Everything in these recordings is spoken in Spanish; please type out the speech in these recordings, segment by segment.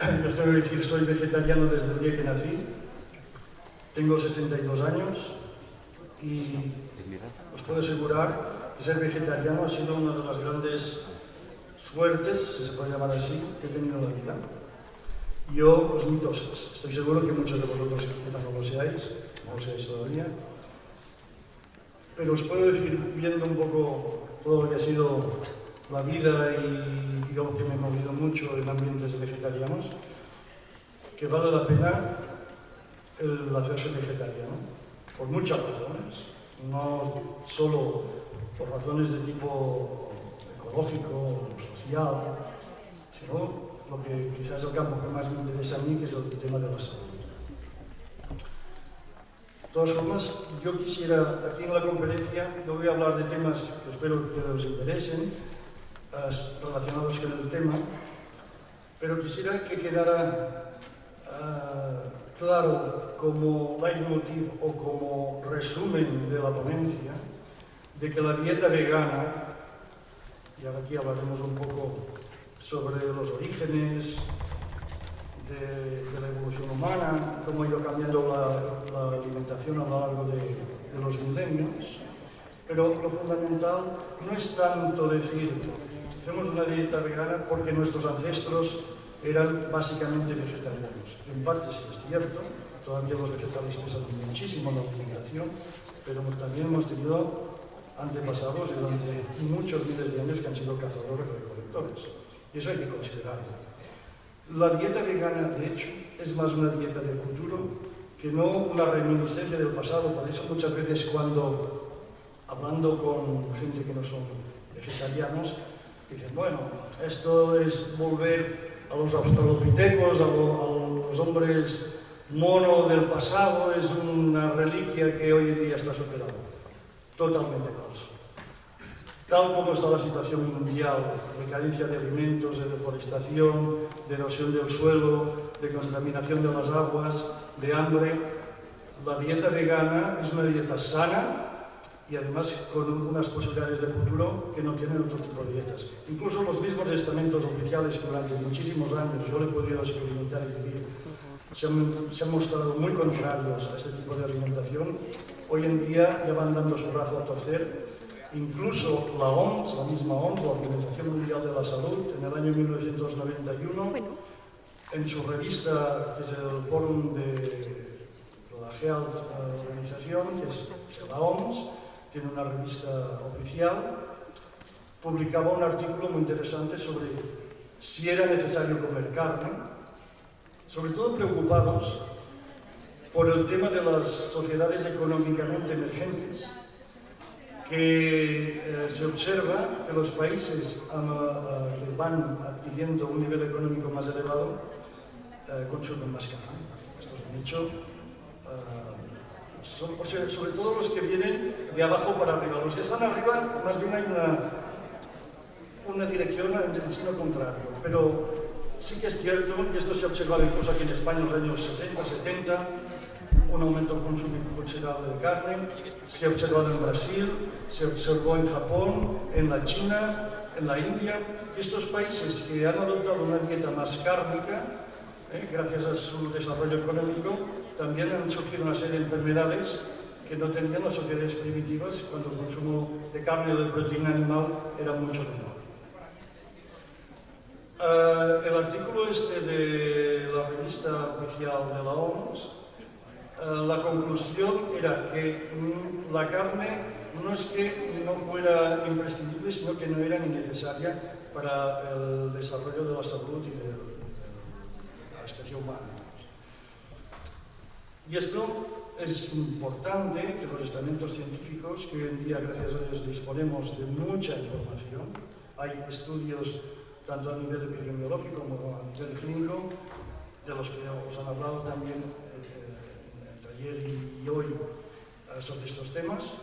Yo os tengo que decir, soy vegetariano desde el día que nací. Tengo 62 años y os puedo asegurar que ser vegetariano ha sido una de las grandes suertes, si se puede llamar así, que he tenido en la vida. Yo os invito, estoy seguro que muchos de vosotros quizás no lo seáis todavía, pero os puedo decir, viendo un poco todo lo que ha sido la vida y yo que me he movido mucho en ambientes vegetarianos, que vale la pena el hacerse vegetariano, por muchas razones, no solo por razones de tipo ecológico o social, sino lo que quizás es el campo que más me interesa a mí, que es el tema de la salud. De todas formas, yo quisiera, aquí en la conferencia, yo voy a hablar de temas que espero que os interesen, relacionados con el tema, pero quisiera que quedara claro como leitmotiv o como resumen de la ponencia de que la dieta vegana, y ahora aquí hablaremos un poco sobre los orígenes de la evolución humana, cómo ha ido cambiando la alimentación a lo largo de los milenios, pero lo fundamental no es tanto decir hacemos una dieta vegana porque nuestros ancestros eran básicamente vegetarianos. En parte sí es cierto, todavía los vegetales pesan muchísimo en la alimentación, pero también hemos tenido antepasados durante muchos miles de años que han sido cazadores y recolectores. Y eso hay que considerarlo. La dieta vegana, de hecho, es más una dieta de futuro que no una reminiscencia del pasado. Por eso muchas veces cuando, hablando con gente que no son vegetarianos, dicen, bueno, esto es volver a los australopitecos, a los hombres mono del pasado, es una reliquia que hoy en día está superada. Totalmente falso. Tal como está la situación mundial de carencia de alimentos, de deforestación, de erosión del suelo, de contaminación de las aguas, de hambre, la dieta vegana es una dieta sana y además con unas posibilidades de futuro que no tienen otro tipo de dietas. Incluso los mismos estamentos oficiales que durante muchísimos años yo lo he podido experimentar y vivir, se han mostrado muy contrarios a este tipo de alimentación. Hoy en día ya van dando su brazo a torcer. Incluso la OMS, la misma OMS, la Organización Mundial de la Salud, en el año 1991, en su revista, que es el Fórum de la Health Organización, que es la OMS, tiene una revista oficial, publicaba un artículo muy interesante sobre si era necesario comer carne, sobre todo preocupados por el tema de las sociedades económicamente emergentes, que se observa que los países que van adquiriendo un nivel económico más elevado consumen más carne. Esto es un hecho. Sobre todo los que vienen de abajo para arriba. Los que están arriba, más bien hay una dirección en sentido contrario. Pero sí que es cierto, y esto se ha observado incluso aquí en España en los años 60, 70, un aumento considerable de carne. Se ha observado en Brasil, se observó en Japón, en la China, en la India. Estos países que han adoptado una dieta más cárnica, gracias a su desarrollo económico, también han surgido una serie de enfermedades que no tenían las sociedades primitivas cuando el consumo de carne o de proteína animal era mucho menor. El artículo este de la revista oficial de la OMS, la conclusión era que la carne no es que no fuera imprescindible, sino que no era ni necesaria para el desarrollo de la salud y de la especie humana. Y esto es importante que los estamentos científicos, que hoy en día, gracias a Dios, disponemos de mucha información, hay estudios tanto a nivel epidemiológico como a nivel clínico, de los que os han hablado también entre ayer y hoy sobre estos temas.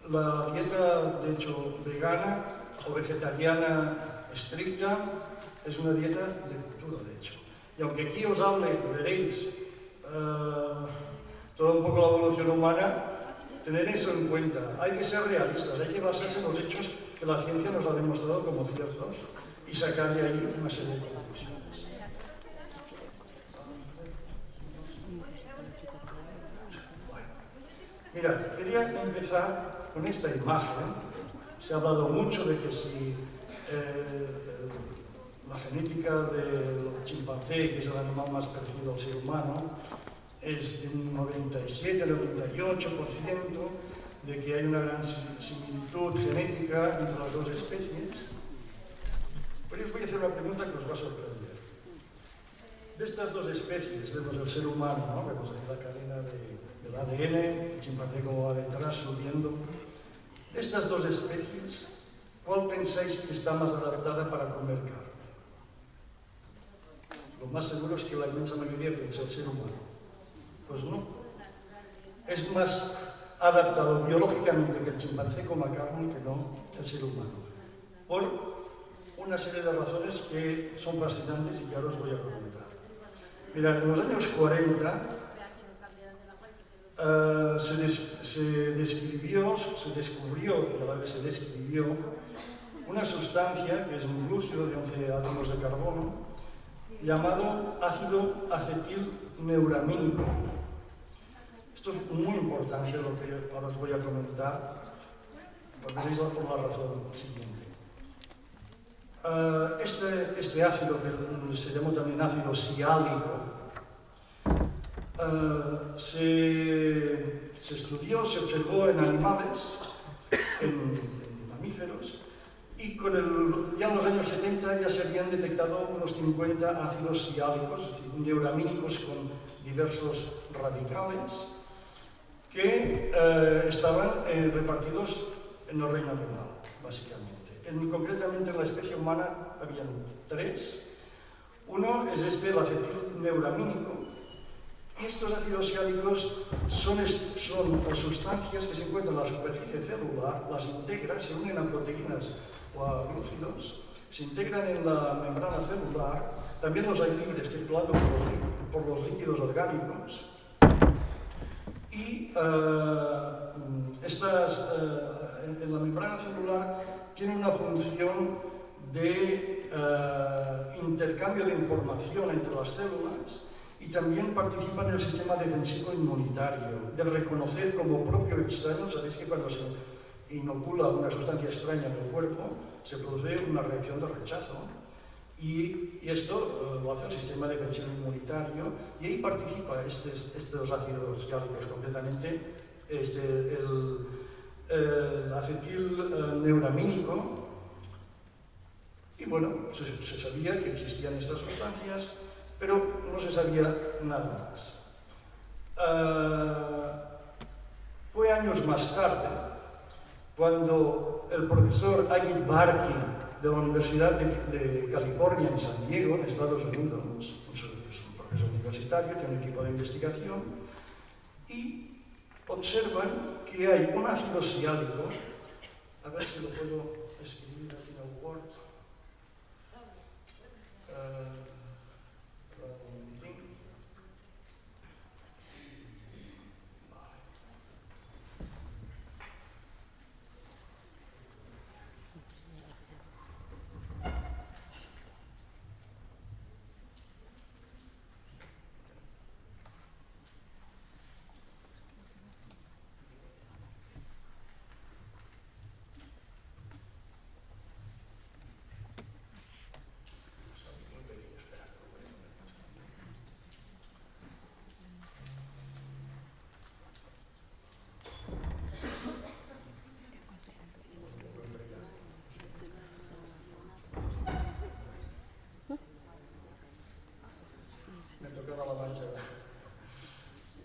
La dieta, de hecho, vegana o vegetariana estricta es una dieta de futuro, de hecho. Y aunque aquí os hable, veréis, toda un poco la evolución humana, tener eso en cuenta. Hay que ser realistas, hay que basarse en los hechos que la ciencia nos ha demostrado como ciertos y sacar de ahí una serie de conclusiones. Mirad, quería empezar con esta imagen. Se ha hablado mucho de que si la genética del chimpancé, que es el animal más parecido al ser humano, es de un 97-98%, de que hay una gran similitud genética entre las dos especies. Pero yo os voy a hacer una pregunta que os va a sorprender. De estas dos especies, vemos el ser humano, ¿no? Vemos ahí la cadena del ADN, el chimpancé como va detrás subiendo. De estas dos especies, ¿cuál pensáis que está más adaptada para comer carne? Lo más seguro es que la inmensa mayoría piensa el ser humano. Pues no. Es más adaptado biológicamente que el chimpancé coma carne que no el ser humano. Por una serie de razones que son fascinantes y que ahora os voy a comentar. Mirad, en los años 40 se descubrió y a la vez se describió una sustancia que es un glúcido de 11 átomos de carbono llamado ácido acetilneuramínico. Esto es muy importante lo que ahora os voy a comentar, veréis por la razón siguiente. Este ácido, que se llama también ácido siálico, se estudió, se observó en animales, en mamíferos, y ya en los años 70 ya se habían detectado unos 50 ácidos siálicos, es decir, neuramínicos con diversos radicales, que estaban repartidos en el reino animal, básicamente. Concretamente en la especie humana habían 3. Uno es el acetilneuramínico. Y estos ácidos siálicos son sustancias que se encuentran en la superficie celular, las integran, se unen a proteínas o a glúcidos, se integran en la membrana celular, también los hay libres circulando por los líquidos orgánicos. Y en la membrana celular tienen una función de intercambio de información entre las células y también participan en el sistema defensivo inmunitario, de reconocer como propio extraño. Sabéis que cuando se inocula una sustancia extraña en el cuerpo se produce una reacción de rechazo. Y esto lo hace el sistema defensivo inmunitario, y ahí participa estos ácidos siálicos, concretamente el acetilneuramínico. Y bueno, se sabía que existían estas sustancias, pero no se sabía nada más. Fue años más tarde cuando el profesor Agit Barkey de la Universidad de California en San Diego, en Estados Unidos, es un profesor universitario, tiene un equipo de investigación, y observan que hay un ácido siálico, a ver si lo puedo escribir aquí en el Word,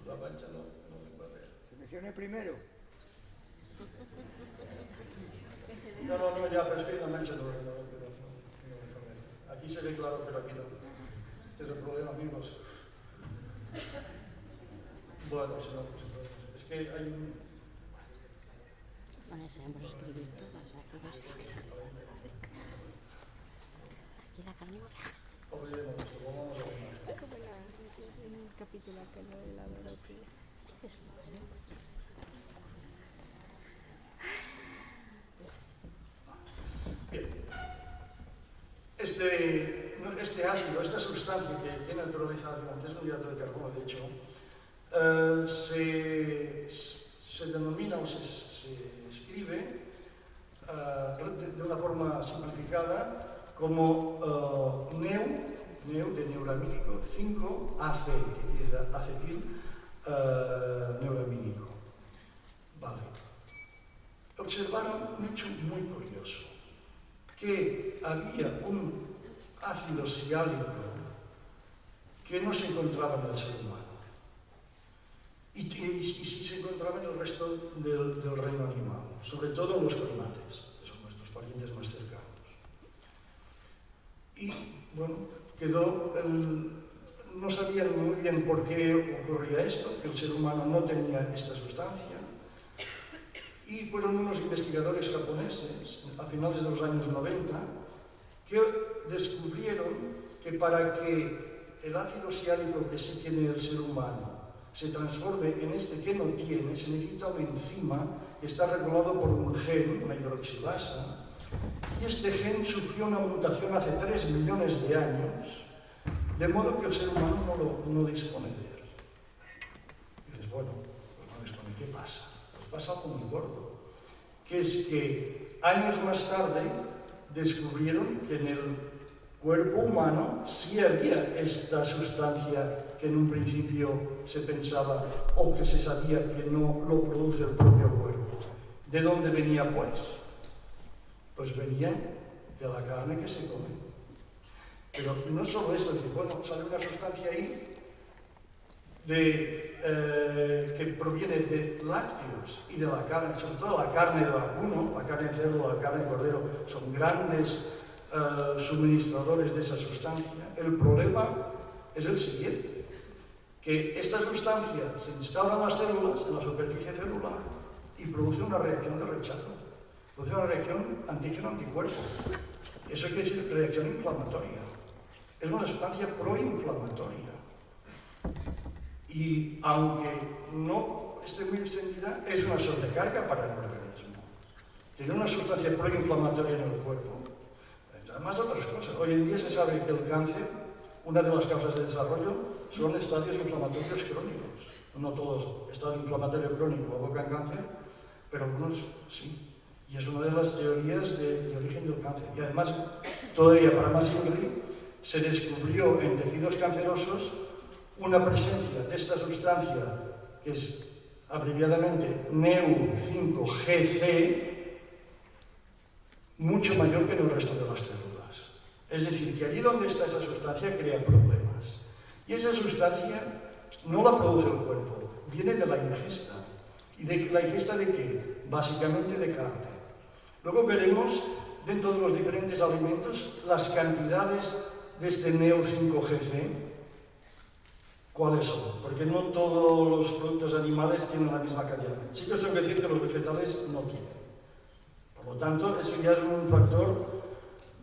La mancha no me va a ver. Seleccione primero. No, ya, pero es que hay una mancha no me va a ver. Aquí se ve claro, pero aquí no. Este es el problema, amigos. Bueno, si no, pues es que hay un... Bueno, sabemos escribir todas, aquí no sé. Aquí la carnívora. Olvidemos esto, vamos a ver. Es como un capítulo que no he laboratorio. Es bueno. Bien. Este ácido, esta sustancia que tiene naturaleza ácida, es un hidrato de carbono, de hecho, se se denomina o se escribe de una forma simplificada como neu de neuramínico 5-AC, que es acetil neuramínico. Vale. Observaron un hecho muy curioso, que había un ácido siálico que no se encontraba en el ser humano y sí se encontraba en el resto del reino animal, sobre todo en los primates, que son nuestros parientes más cercanos. Y bueno, no sabían muy bien por qué ocurría esto, que el ser humano no tenía esta sustancia, y fueron unos investigadores japoneses a finales de los años 90 que descubrieron que para que el ácido siálico que sí tiene el ser humano se transforme en este que no tiene, se necesita una enzima que está regulado por un gen, una hidroxilasa, y este gen sufrió una mutación hace 3 millones de años, de modo que el ser humano no dispone de él. Y dices, bueno, pues no dispone, ¿qué pasa? Pues pasa algo muy gordo, que es que años más tarde descubrieron que en el cuerpo humano sí había esta sustancia que en un principio se pensaba o que se sabía que no lo produce el propio cuerpo. ¿De dónde venía pues? Pues venían de la carne que se come. Pero no solo esto, es decir, bueno, sale una sustancia ahí que proviene de lácteos y de la carne, sobre todo la carne de vacuno, la carne de cerdo, la carne de cordero, son grandes suministradores de esa sustancia. El problema es el siguiente, que esta sustancia se instala en las células, en la superficie celular, y produce una reacción de rechazo, produce una reacción antígeno-anticuerpo. Eso quiere decir reacción inflamatoria. Es una sustancia proinflamatoria. Y aunque no esté muy extendida, es una sobrecarga para el organismo. Tiene una sustancia proinflamatoria en el cuerpo. Además de otras cosas. Hoy en día se sabe que el cáncer, una de las causas de desarrollo, son estadios inflamatorios crónicos. No todos estadio inflamatorio crónico provocan cáncer, pero algunos sí. Y es una de las teorías de origen del cáncer. Y además, todavía para más inri, se descubrió en tejidos cancerosos una presencia de esta sustancia que es abreviadamente Neu5Gc mucho mayor que en el resto de las células. Es decir, que allí donde está esa sustancia crea problemas. Y esa sustancia no la produce el cuerpo, viene de la ingesta. ¿Y de la ingesta de qué? Básicamente de carne. Luego veremos dentro de los diferentes alimentos las cantidades de este Neu5Gc. ¿Cuáles son? Porque no todos los productos animales tienen la misma cantidad. Sí que os tengo que decir que los vegetales no tienen. Por lo tanto, eso ya es un factor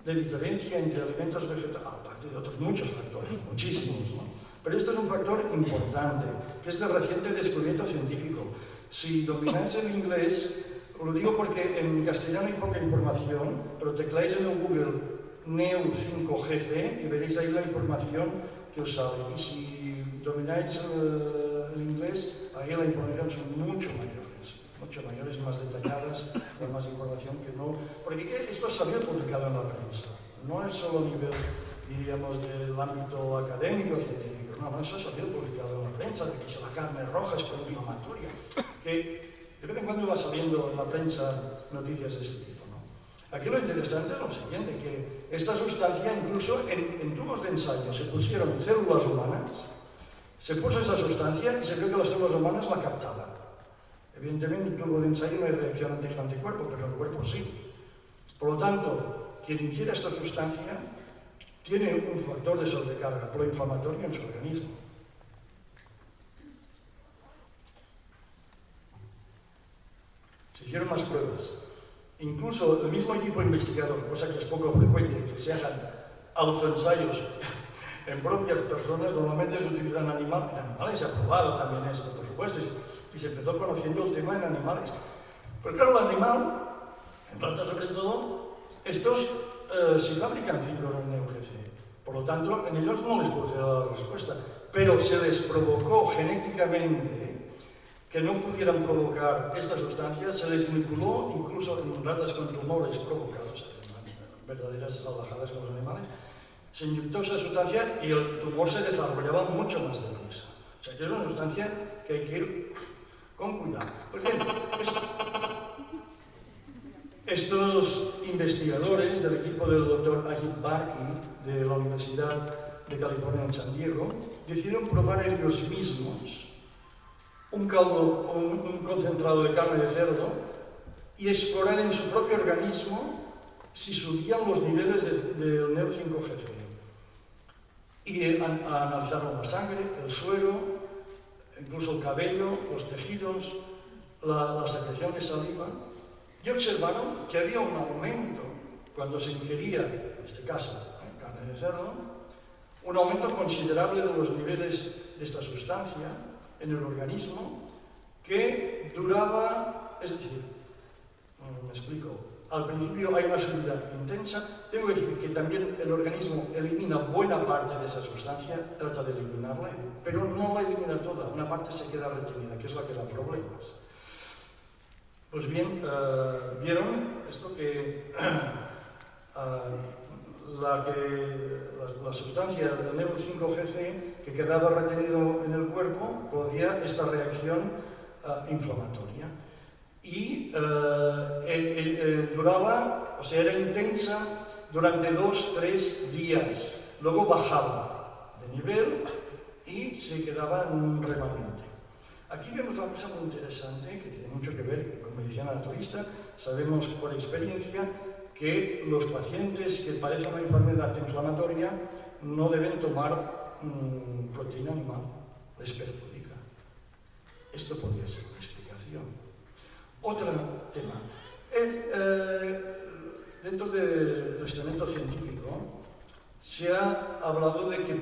de diferencia entre alimentos vegetales, aparte de otros muchos factores, muchísimos, ¿no? Pero este es un factor importante, que es de reciente descubrimiento científico. Si domináis el inglés, os lo digo porque en castellano hay poca información, pero tecláis en el Google Neu5Gc y veréis ahí la información que os sale. Y si domináis el inglés, ahí la información son mucho mayores, más detalladas, con más información que no. Porque esto ha salido publicado en la prensa, no es solo a nivel, diríamos, del ámbito académico, científico, no, eso ha salido publicado en la prensa, de que la carne roja es proinflamatoria, que de vez en cuando va saliendo en la prensa noticias de este tipo, ¿no? Aquí lo interesante es lo siguiente, que esta sustancia, incluso en tubos de ensayo, se pusieron células humanas, se puso esa sustancia y se vio que las células humanas la captaban. Evidentemente, en un tubo de ensayo no hay reacción antígeno-anticuerpo, pero el cuerpo sí. Por lo tanto, quien ingiere esta sustancia tiene un factor de sobrecarga proinflamatoria en su organismo. Se hicieron más pruebas. Incluso el mismo equipo investigador, cosa que es poco frecuente que se hagan autoensayos en propias personas, normalmente se utilizan en animales, se ha probado también esto, por supuesto, y se empezó conociendo el tema en animales. Pero claro, el animal, en ratas sobre todo, estos sí fabrican 5-NeuGc. Por lo tanto, en ellos no les puedo dar la respuesta, pero se les provocó genéticamente que no pudieran provocar esta sustancia, se les vinculó incluso en ratas con tumores provocados, verdaderas salvajadas con los animales, se inyectó esa sustancia y el tumor se desarrollaba mucho más deprisa. O sea que es una sustancia que hay que ir con cuidado. Pues bien, estos investigadores del equipo del doctor Ajit Barki de la Universidad de California en San Diego decidieron probar ellos mismos un concentrado de carne de cerdo y explorar en su propio organismo si subían los niveles del Neo5-Gc. Y analizaron la sangre, el suero, incluso el cabello, los tejidos, la secreción de saliva, y observaron que había un aumento cuando se ingería, en este caso, carne de cerdo, un aumento considerable de los niveles de esta sustancia en el organismo que duraba, es decir, me explico, al principio hay una subida intensa, tengo que decir que también el organismo elimina buena parte de esa sustancia, trata de eliminarla, pero no la elimina toda, una parte se queda retenida, que es la que da problemas. Pues bien, vieron esto que la sustancia del Neo5-Gc que quedaba retenido en el cuerpo producía esta reacción inflamatoria. Y duraba, o sea, era intensa durante 2-3 días. Luego bajaba de nivel y se quedaba en un remanente. Aquí vemos una cosa muy interesante que tiene mucho que ver con medicina naturista. Sabemos por experiencia que los pacientes que padecen una enfermedad inflamatoria no deben tomar proteína animal, les perjudica. Esto podría ser una explicación. Otro tema. Dentro del experimento científico se ha hablado de que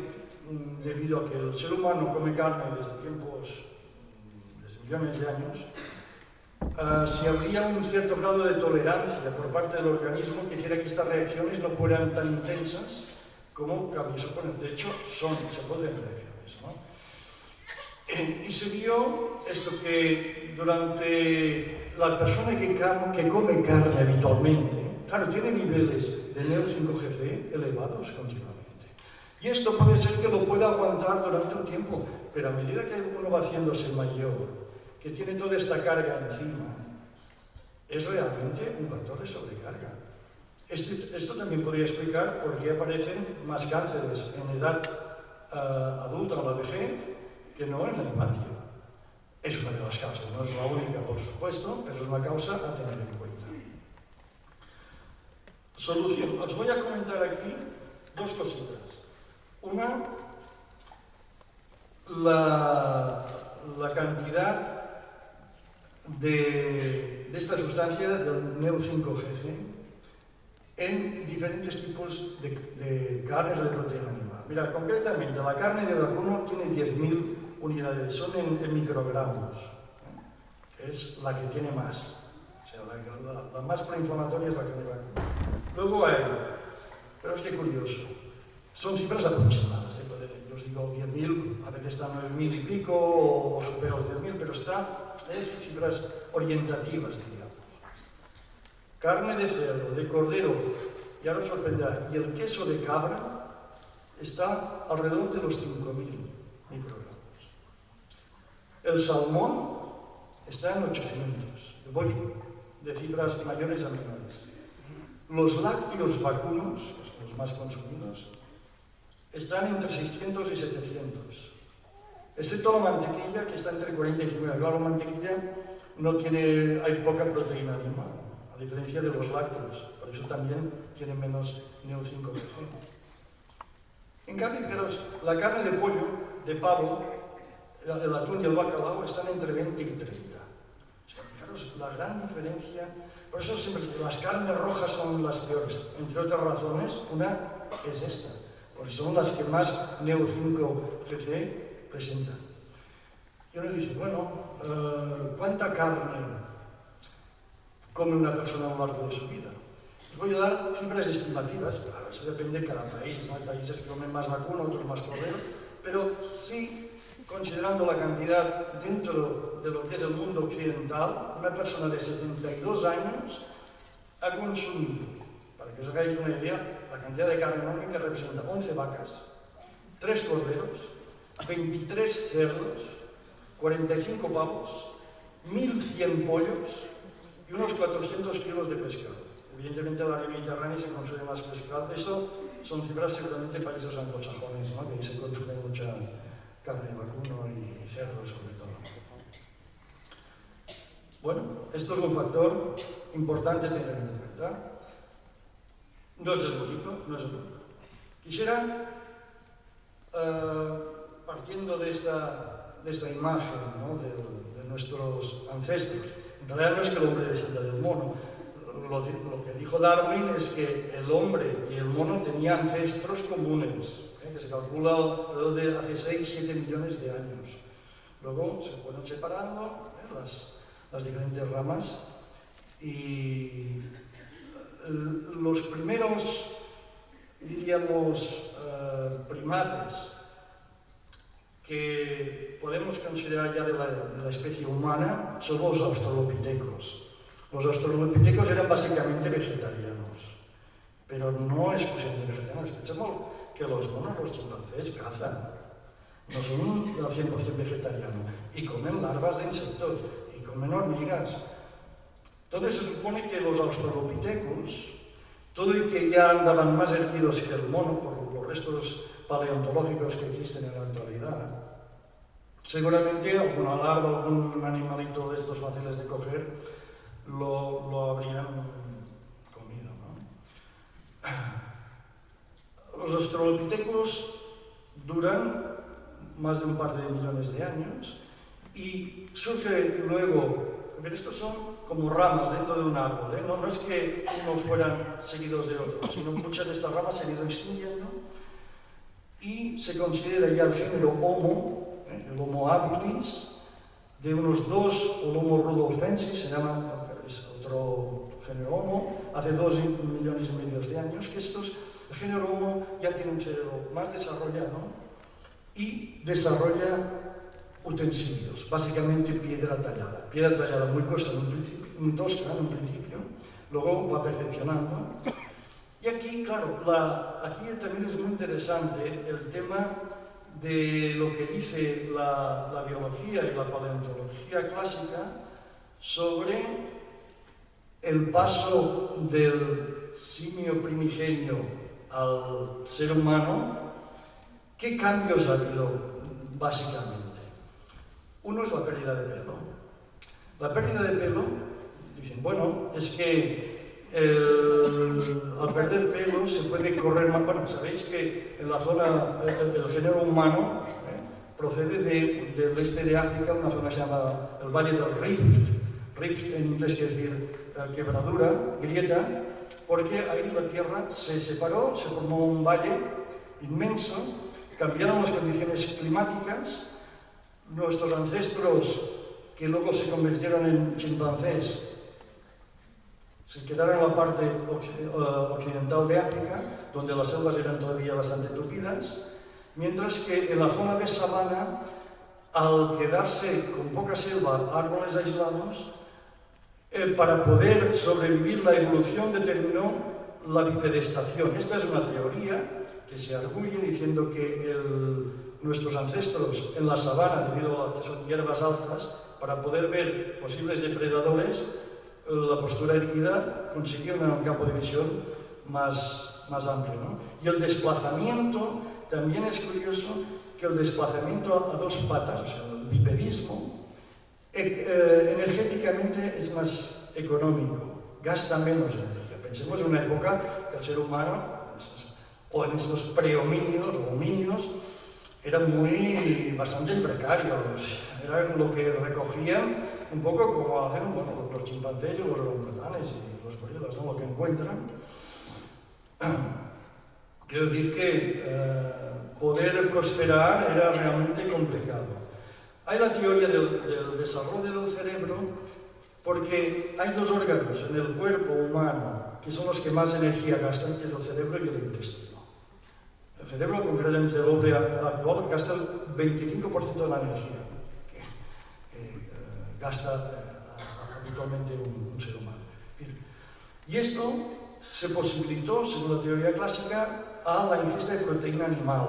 debido a que el ser humano come carne desde millones de años, si habría un cierto grado de tolerancia por parte del organismo que hiciera que estas reacciones no fueran tan intensas como cabría suponer. De hecho, se producen reacciones, ¿no? Y se vio esto que durante la persona que come carne habitualmente, claro, tiene niveles de Neo5-Gc elevados continuamente. Y esto puede ser que lo pueda aguantar durante un tiempo, pero a medida que uno va haciéndose mayor, que tiene toda esta carga encima, es realmente un factor de sobrecarga. Esto también podría explicar por qué aparecen más cánceres en edad adulta o la vejez que no en la infancia. Es una de las causas, no es la única, por supuesto, pero es una causa a tener en cuenta. Solución. Os voy a comentar aquí dos cositas. Una, la cantidad de esta sustancia del Neo5-Gc en diferentes tipos de carnes o de proteína animal. Mira, concretamente, la carne de vacuno tiene 10.000 unidades, son en microgramos, que es la que tiene más. O sea, la más proinflamatoria es la carne de vacuno. Luego hay, pero es que curioso, son cifras aproximadas, yo os digo 10.000, a veces están 9.000 y pico o supera los 10.000, pero está en cifras orientativas, digamos. Carne de cerdo, de cordero, ya os sorprenderá, y el queso de cabra está alrededor de los 5.000 microgramos. El salmón está en 800, voy de cifras mayores a menores. Los lácteos vacunos, que son los más consumidos, están entre 600 y 700. Excepto la mantequilla, que está entre 40 y 50. Claro, la mantequilla hay poca proteína animal, a diferencia de los lácteos. Por eso también tiene menos Neo5-Gc. En cambio, fijaros, la carne de pollo, de pavo, el atún y el bacalao están entre 20 y 30. O sea, fijaros la gran diferencia. Por eso siempre las carnes rojas son las peores. Entre otras razones, una es esta, porque son las que más Neo5-Gc presentan. Y uno dice, bueno, ¿cuánta carne come una persona a lo largo de su vida? Os voy a dar cifras estimativas, claro, eso depende de cada país, ¿no? Hay países que comen más vacuno, otros más cordero, pero sí considerando la cantidad dentro de lo que es el mundo occidental, una persona de 72 años ha consumido, para que os hagáis una idea, la cantidad de carne enorme que representa 11 vacas, 3 corderos, 23 cerdos, 45 pavos, 1.100 pollos y unos 400 kilos de pescado. Evidentemente en la área mediterránea se consume más pescado. Eso son cifras seguramente de países anglosajones, ¿no? Que ahí se consume mucha carne de vacuno y cerdo sobre todo. Bueno, esto es un factor importante tener en cuenta. No es el único, no es el único. Quisiera, partiendo de esta imagen, ¿no? de nuestros ancestros, en realidad no es que el hombre descienda del mono. Lo que dijo Darwin es que el hombre y el mono tenían ancestros comunes, que se calcula alrededor de hace 6-7 millones de años. Luego se fueron separando las diferentes ramas y los primeros, diríamos, primates que podemos considerar ya de la especie humana son los australopitecos. Los australopitecos eran básicamente vegetarianos, pero no exclusivamente vegetarianos. Pensemos que los monos, los chimpancés cazan, no son al 100% vegetarianos, y comen larvas de insectos, y comen hormigas. Entonces se supone que los australopitecos, todo y que ya andaban más erguidos que el mono por los restos paleontológicos que existen en la actualidad, seguramente alguna larva, algún animalito de estos fáciles de coger, lo habrían comido, ¿no? Los australopitecos duran más de un par de millones de años y surge luego, pero estos son como ramas dentro de un árbol, ¿eh? No es que unos fueran seguidos de otros, sino muchas de estas ramas se han ido extinguiendo y se considera ya el género Homo, el Homo habilis, de unos 2, o Homo rudolfensis, se llama, es otro género Homo, hace 2,5 millones de años, que el género Homo ya tiene un cerebro más desarrollado y desarrolla utensilios, básicamente piedra tallada muy tosca en un principio, luego va perfeccionando. Y aquí, claro, aquí también es muy interesante el tema de lo que dice la biología y la paleontología clásica sobre el paso del simio primigenio al ser humano. ¿Qué cambios ha habido básicamente? Uno es la pérdida de pelo. La pérdida de pelo, dicen, bueno, es que al perder pelo se puede correr más. Bueno, sabéis que en la zona, el género humano procede del este de África, una zona que se llama el Valle del Rift. Rift en inglés quiere decir quebradura, grieta, porque ahí la tierra se separó, se formó un valle inmenso, cambiaron las condiciones climáticas, nuestros ancestros que luego se convirtieron en chimpancés se quedaron en la parte occidental de África, donde las selvas eran todavía bastante tupidas, mientras que en la zona de sabana, al quedarse con poca selva, árboles aislados, para poder sobrevivir la evolución determinó la bipedestación. Esta es una teoría que se arguye diciendo que nuestros ancestros en la sabana, debido a que son hierbas altas, para poder ver posibles depredadores, la postura erguida consiguió un campo de visión más amplio, ¿no? Y el desplazamiento, también es curioso que el desplazamiento a dos patas, o sea, el bipedismo, energéticamente es más económico, gasta menos energía. Pensemos en una época que el ser humano, o en estos prehomínidos o homínidos, eran bastante precarios, era lo que recogían un poco como hacen los chimpancés y los orangutanes y los gorilas, ¿no? Lo que encuentran. Quiero decir que poder prosperar era realmente complicado. Hay la teoría del desarrollo del cerebro porque hay dos órganos en el cuerpo humano que son los que más energía gastan, que es el cerebro y el intestino. El cerebro, concretamente el hombre actual, gasta el 25% de la energía que gasta habitualmente un ser humano. Y esto se posibilitó, según la teoría clásica, a la ingesta de proteína animal,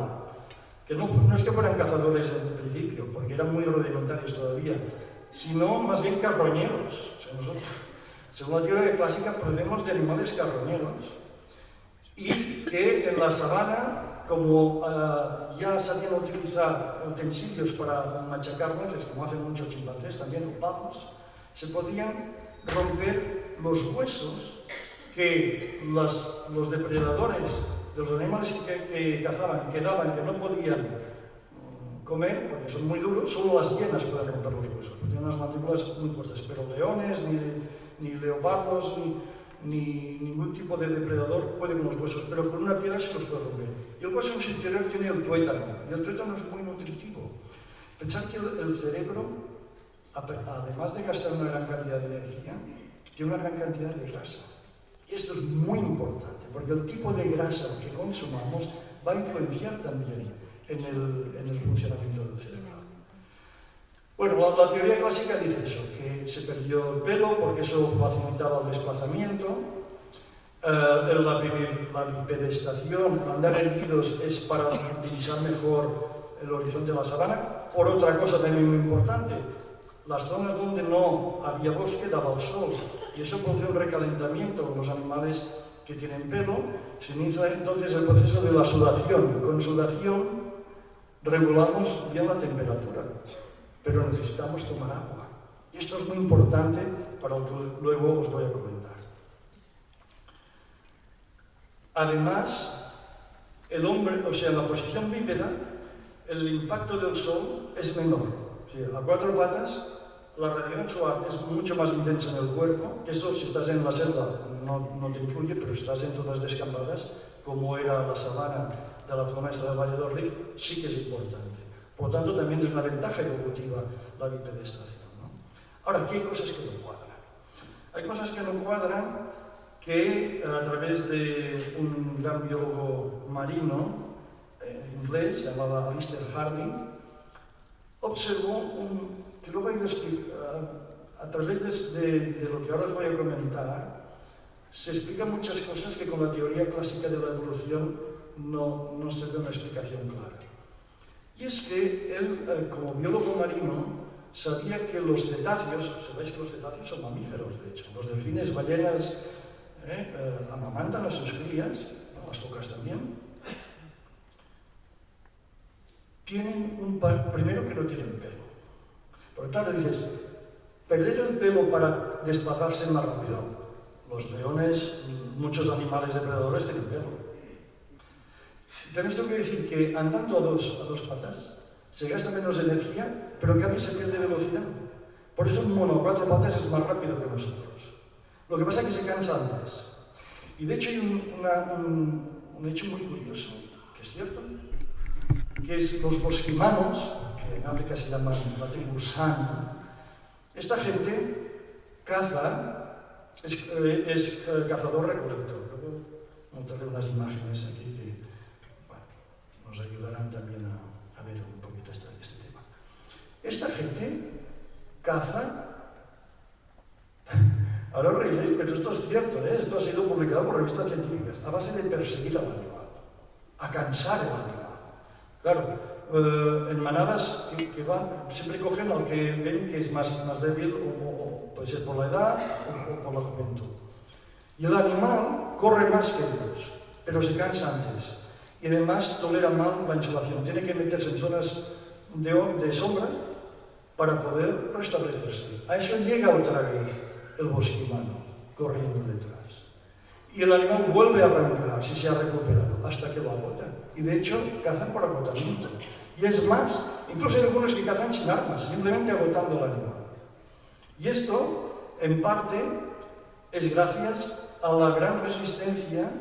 que no es que fueran cazadores en principio, porque eran muy rudimentarios todavía, sino más bien carroñeros. O sea, nosotros, según la teoría clásica, procedemos de animales carroñeros y que en la sabana, como ya sabían utilizar utensilios para machacar nueces, como hacen muchos chimpancés, también o palos, se podían romper los huesos que los depredadores de los animales que cazaban, que no podían comer, porque son muy duros, solo las hienas pueden romper los huesos, porque tienen unas mandíbulas muy fuertes, pero leones, ni leopardos, ni ningún tipo de depredador puede con los huesos, pero con una piedra se los puede romper. Y el hueso en su interior tiene el tuétano, y el tuétano es muy nutritivo. Pensad que el cerebro, además de gastar una gran cantidad de energía, tiene una gran cantidad de grasa. Y esto es muy importante, porque el tipo de grasa que consumamos va a influenciar también en el funcionamiento del cerebro. Bueno, la teoría clásica dice eso, que se perdió el pelo porque eso facilitaba el desplazamiento, la bipedestación, andar erguidos es para divisar mejor el horizonte de la sabana. Por otra cosa también muy importante, las zonas donde no había bosque daba el sol y eso produce un recalentamiento en los animales que tienen pelo. Se inicia entonces el proceso de la sudación. Con sudación regulamos bien la temperatura, pero necesitamos tomar agua. Y esto es muy importante para lo que luego os voy a comentar. Además, el hombre, o sea, en la posición bípeda, el impacto del sol es menor. O sea, a cuatro patas, la radiación solar es mucho más intensa en el cuerpo, que esto si estás en la selva no te influye, pero si estás en zonas descampadas, como era la sabana de la zona esta del Valle del Rift, sí que es importante. Por lo tanto, también es una ventaja evolutiva la bipedestación, ¿no? Ahora, aquí hay cosas que no cuadran. Hay cosas que no cuadran que a través de un gran biólogo marino inglés, se llamaba Alistair Harding, observó que luego a través de lo que ahora os voy a comentar, se explican muchas cosas que con la teoría clásica de la evolución no se ve una explicación clara. Y es que él, como biólogo marino, sabía que los cetáceos, sabéis que los cetáceos son mamíferos, de hecho, los delfines, ballenas, amamantan a sus crías, ¿no? Las focas también. Tienen primero que no tienen pelo. Por lo tanto, dices, perder el pelo para desplazarse más rápido. Los leones, muchos animales depredadores tienen pelo. También tengo que decir que andando a dos patas se gasta menos energía, pero en cambio se pierde velocidad. Por eso un mono a cuatro patas es más rápido que nosotros. Lo que pasa es que se cansa antes. Y de hecho hay un hecho muy curioso, que es cierto, que es los bosquimanos, que en África se llaman la tribu San. Esta gente caza, es cazador-recolector. Luego mostraré unas imágenes aquí que nos ayudarán también a ver un poquito este tema. Esta gente caza. Ahora os reiréis, pero esto es cierto, esto ha sido publicado por revistas científicas, a base de perseguir al animal, a cansar al animal. Claro, en manadas que van, siempre cogen al que ven que es más débil, o puede ser por la edad o por la juventud. Y el animal corre más que ellos, pero se cansa antes. Y además tolera mal la insolación, tiene que meterse en zonas de sombra para poder restablecerse. A eso llega otra vez el bosquimano, corriendo detrás. Y el animal vuelve a arrancar, si se ha recuperado, hasta que lo agota. Y de hecho, cazan por agotamiento. Y es más, incluso hay algunos que cazan sin armas, simplemente agotando al animal. Y esto, en parte, es gracias a la gran resistencia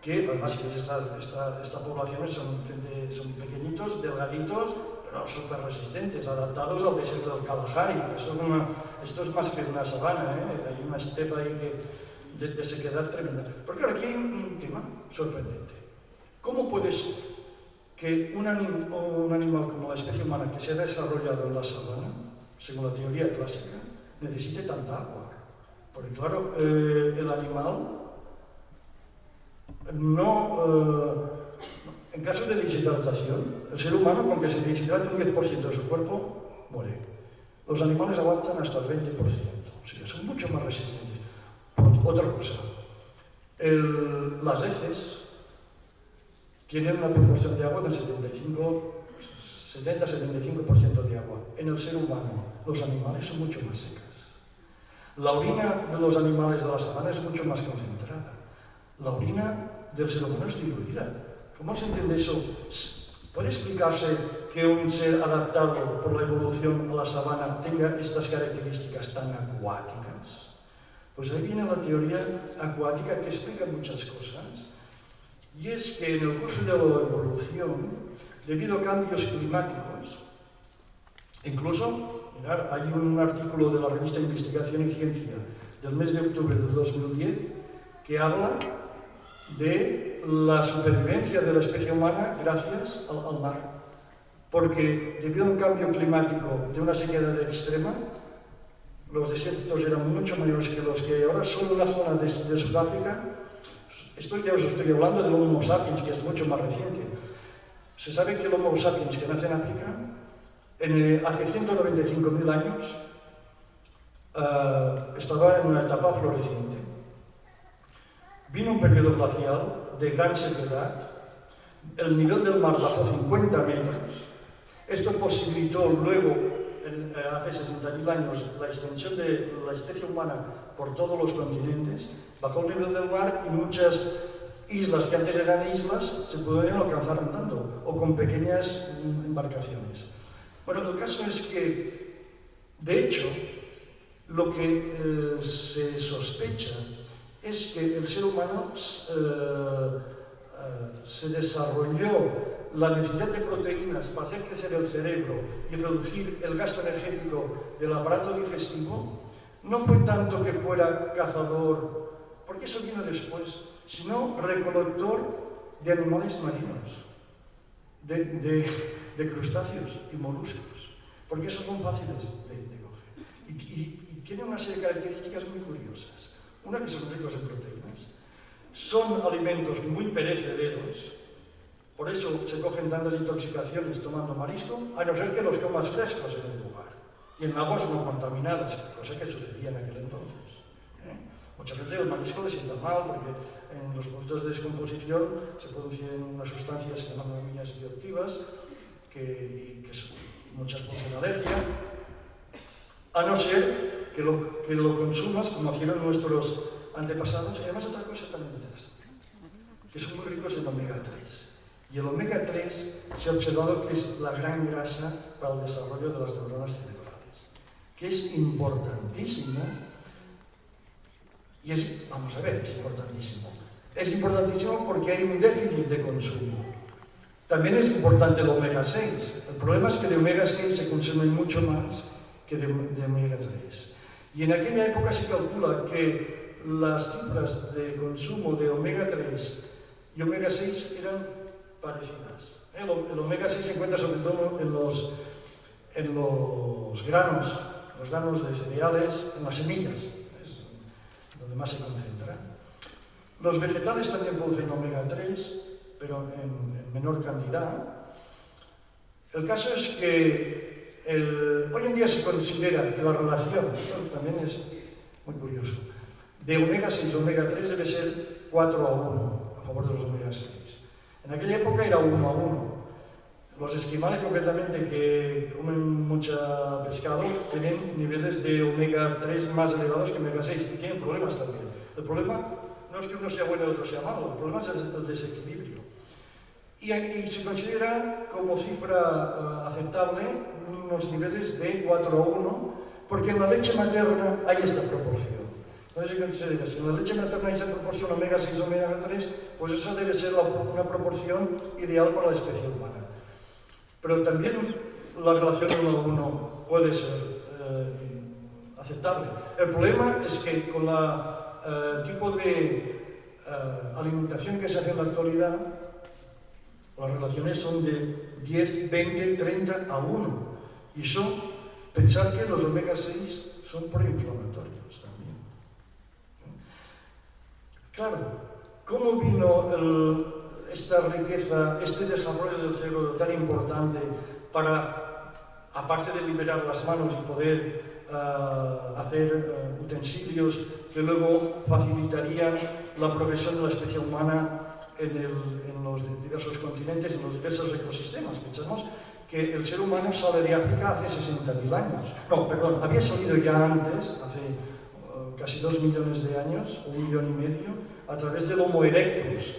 que, además, esta población son pequeñitos, delgaditos, pero súper resistentes, adaptados al desierto del Kalahari. Esto es más que una sabana, hay una estepa ahí de sequedad tremenda. Pero claro, aquí hay un tema sorprendente. ¿Cómo puedes que un animal como la especie humana que se ha desarrollado en la sabana, según la teoría clásica, necesite tanta agua. Porque claro, el animal en caso de deshidratación, el ser humano con que se deshidrate un 10% de su cuerpo, muere. Los animales aguantan hasta el 20%, o sea, son mucho más resistentes. Otra cosa, las heces tienen una proporción de agua del 70-75% de agua. En el ser humano, los animales son mucho más secas. La orina de los animales de la sabana es mucho más concentrada. La orina del ser humano es diluida. ¿Cómo se entiende eso? ¿Puede explicarse que un ser adaptado por la evolución a la sabana tenga estas características tan acuáticas? Pues ahí viene la teoría acuática que explica muchas cosas. Y es que en el curso de la evolución, debido a cambios climáticos, incluso, mirad, hay un artículo de la revista Investigación y Ciencia del mes de octubre de 2010 que habla de la supervivencia de la especie humana gracias al mar. Porque debido a un cambio climático de una sequedad extrema, los desiertos eran mucho mayores que los que hay ahora. Solo en la zona de Sudáfrica, ya os estoy hablando del Homo sapiens, que es mucho más reciente. Se sabe que el Homo sapiens que nace en África, hace 195.000 años, estaba en una etapa floreciente. Vino un periodo glacial de gran sequedad, el nivel del mar bajó 50 metros. Esto posibilitó luego, hace 60.000 años, la extensión de la especie humana por todos los continentes. Bajó el nivel del mar y muchas islas que antes eran islas se pudieron alcanzar andando o con pequeñas embarcaciones. Bueno, el caso es que, de hecho, lo que se sospecha es que el ser humano se desarrolló la necesidad de proteínas para hacer crecer el cerebro y reducir el gasto energético del aparato digestivo. No fue tanto que fuera cazador, porque eso vino después, sino recolector de animales marinos, de crustáceos y moluscos, porque esos son fáciles de coger. Y tienen una serie de características muy curiosas. Una, que son ricos en proteínas, son alimentos muy perecederos, por eso se cogen tantas intoxicaciones tomando marisco, a no ser que los comas frescos en el lugar, y en aguas no contaminadas, cosa que sucedía en aquel entonces. Mucha gente el marisco le sienta mal, porque en los procesos de descomposición se producen unas sustancias que se llaman aminas bioactivas, que muchas producen alergia, a no ser que lo consumas como hicieron nuestros antepasados. Y además otra cosa también interesante, que son muy ricos en omega 3. Y el omega 3 se ha observado que es la gran grasa para el desarrollo de las neuronas cerebrales, que es importantísimo. Y vamos a ver, es importantísimo. Es importantísimo porque hay un déficit de consumo. También es importante el omega 6. El problema es que de omega 6 se consume mucho más que de omega 3. Y en aquella época se calcula que las cifras de consumo de omega 3 y omega 6 eran parecidas. El omega 6 se encuentra sobre todo en los granos de cereales, en las semillas, es donde más se concentra. Los vegetales también producen omega 3, pero en menor cantidad. El caso es que hoy en día se considera que la relación, esto también es muy curioso, de omega 6 y omega 3 debe ser 4:1 a favor de los omega 6. En aquella época era 1:1. Los esquimales, concretamente, que comen mucho pescado, tienen niveles de omega 3 más elevados que omega 6 y tienen problemas también. El problema no es que uno sea bueno y el otro sea malo, el problema es el desequilibrio. Y se considera como cifra aceptable unos niveles de 4:1, porque en la leche materna hay esta proporción. Entonces, si en la leche materna hay esa proporción omega 6 omega 3, pues esa debe ser una proporción ideal para la especie humana. Pero también la relación 1:1 puede ser aceptable. El problema es que con el tipo de alimentación que se hace en la actualidad, Las relaciones son de 10, 20, 30 a 1. Y eso, pensar que los omega 6 son proinflamatorios también. Claro, ¿cómo vino esta riqueza, este desarrollo del cerebro tan importante para, aparte de liberar las manos y poder hacer utensilios que luego facilitarían la progresión de la especie humana en los diversos continentes, en los diversos ecosistemas? Pensamos que el ser humano sale de África hace 60.000 años. No, perdón, había salido ya antes, hace casi 2 millones de años, 1,5 millones, a través del Homo erectus,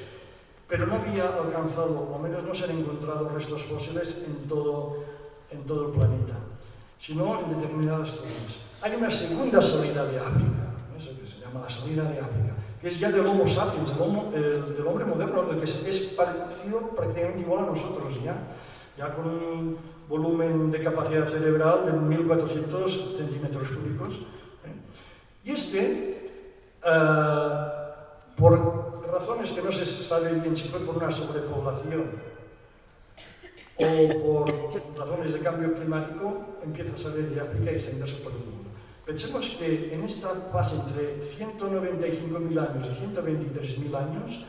pero no había alcanzado, o al menos no se han encontrado restos fósiles en todo el planeta, sino en determinadas zonas. Hay una segunda salida de África, eso que se llama la salida de África, que es ya del Homo sapiens, del hombre moderno, el que es parecido prácticamente igual a nosotros ya con un volumen de capacidad cerebral de 1.400 centímetros cúbicos. Y por razones que no se sabe bien si fue por una sobrepoblación o por razones de cambio climático, empieza a salir de África y extenderse por el mundo. Pensemos que en esta fase entre 195.000 años y 123.000 años